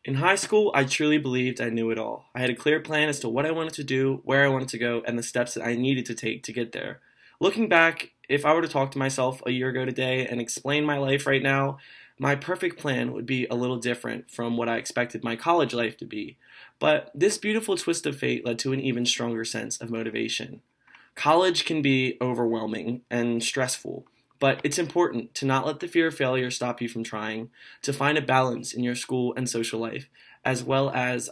In high school, I truly believed I knew it all. I had a clear plan as to what I wanted to do, where I wanted to go, and the steps that I needed to take to get there. Looking back, if I were to talk to myself a year ago today and explain my life right now, my perfect plan would be a little different from what I expected my college life to be. But this beautiful twist of fate led to an even stronger sense of motivation. College can be overwhelming and stressful, but it's important to not let the fear of failure stop you from trying, to find a balance in your school and social life, as well as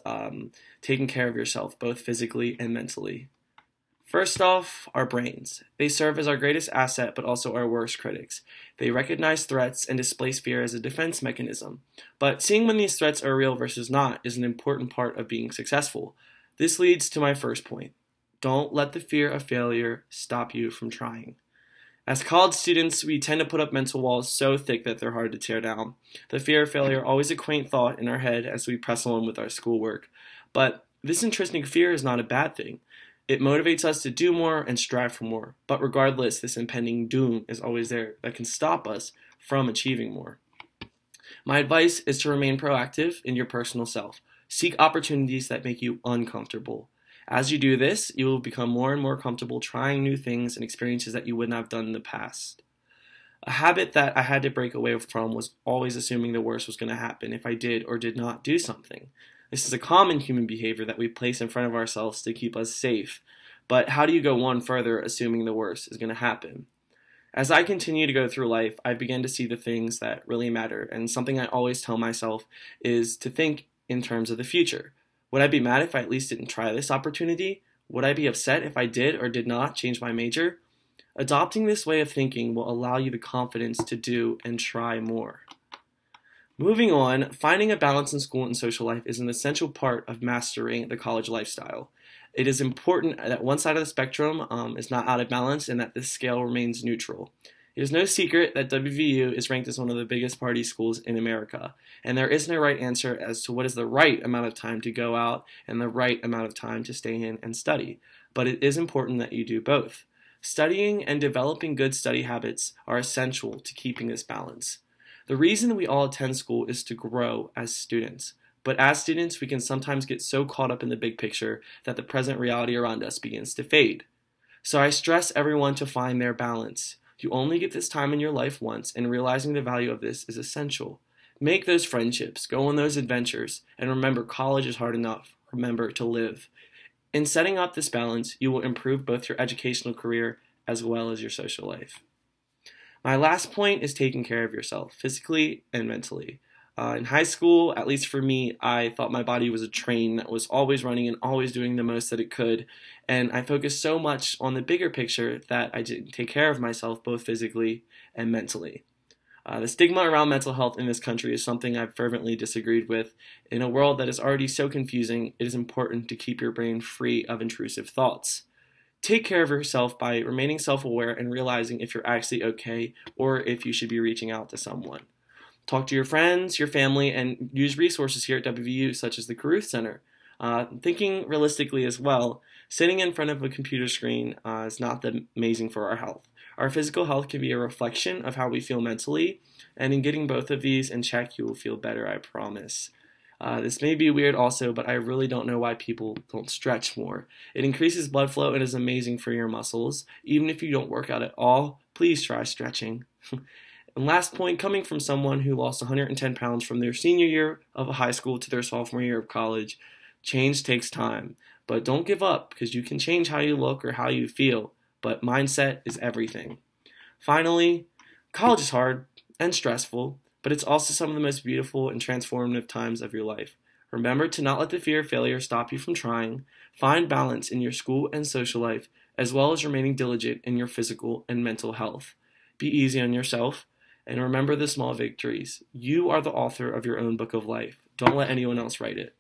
taking care of yourself, both physically and mentally. First off, our brains. They serve as our greatest asset, but also our worst critics. They recognize threats and displace fear as a defense mechanism. But seeing when these threats are real versus not is an important part of being successful. This leads to my first point. Don't let the fear of failure stop you from trying. As college students, we tend to put up mental walls so thick that they're hard to tear down. The fear of failure always a quaint thought in our head as we press on with our schoolwork. But this intrinsic fear is not a bad thing. It motivates us to do more and strive for more. But regardless, this impending doom is always there that can stop us from achieving more. My advice is to remain proactive in your personal self. Seek opportunities that make you uncomfortable. As you do this, you will become more and more comfortable trying new things and experiences that you wouldn't have done in the past. A habit that I had to break away from was always assuming the worst was going to happen if I did or did not do something. This is a common human behavior that we place in front of ourselves to keep us safe. But how do you go one further assuming the worst is going to happen? As I continue to go through life, I begin to see the things that really matter, and something I always tell myself is to think in terms of the future. Would I be mad if I at least didn't try this opportunity? Would I be upset if I did or did not change my major? Adopting this way of thinking will allow you the confidence to do and try more. Moving on, finding a balance in school and social life is an essential part of mastering the college lifestyle. It is important that one side of the spectrum is not out of balance and that this scale remains neutral. It is no secret that WVU is ranked as one of the biggest party schools in America, and there is no right answer as to what is the right amount of time to go out and the right amount of time to stay in and study, but it is important that you do both. Studying and developing good study habits are essential to keeping this balance. The reason we all attend school is to grow as students, but as students we can sometimes get so caught up in the big picture that the present reality around us begins to fade. So I stress everyone to find their balance. You only get this time in your life once, and realizing the value of this is essential. Make those friendships, go on those adventures, and remember college is hard enough. Remember to live. In setting up this balance, you will improve both your educational career as well as your social life. My last point is taking care of yourself, physically and mentally. In high school, at least for me, I thought my body was a train that was always running and always doing the most that it could. And I focused so much on the bigger picture that I didn't take care of myself both physically and mentally. The stigma around mental health in this country is something I've fervently disagreed with. In a world that is already so confusing, it is important to keep your brain free of intrusive thoughts. Take care of yourself by remaining self-aware and realizing if you're actually okay or if you should be reaching out to someone. Talk to your friends, your family, and use resources here at WVU such as the Caruth Center. Thinking realistically as well, sitting in front of a computer screen is not that amazing for our health. Our physical health can be a reflection of how we feel mentally, and in getting both of these in check, you will feel better, I promise. This may be weird also, but I really don't know why people don't stretch more. It increases blood flow and is amazing for your muscles. Even if you don't work out at all, please try stretching. And last point, coming from someone who lost 110 pounds from their senior year of high school to their sophomore year of college, change takes time. But don't give up, because you can change how you look or how you feel, but mindset is everything. Finally, college is hard and stressful, but it's also some of the most beautiful and transformative times of your life. Remember to not let the fear of failure stop you from trying. Find balance in your school and social life, as well as remaining diligent in your physical and mental health. Be easy on yourself. And remember the small victories. You are the author of your own book of life. Don't let anyone else write it.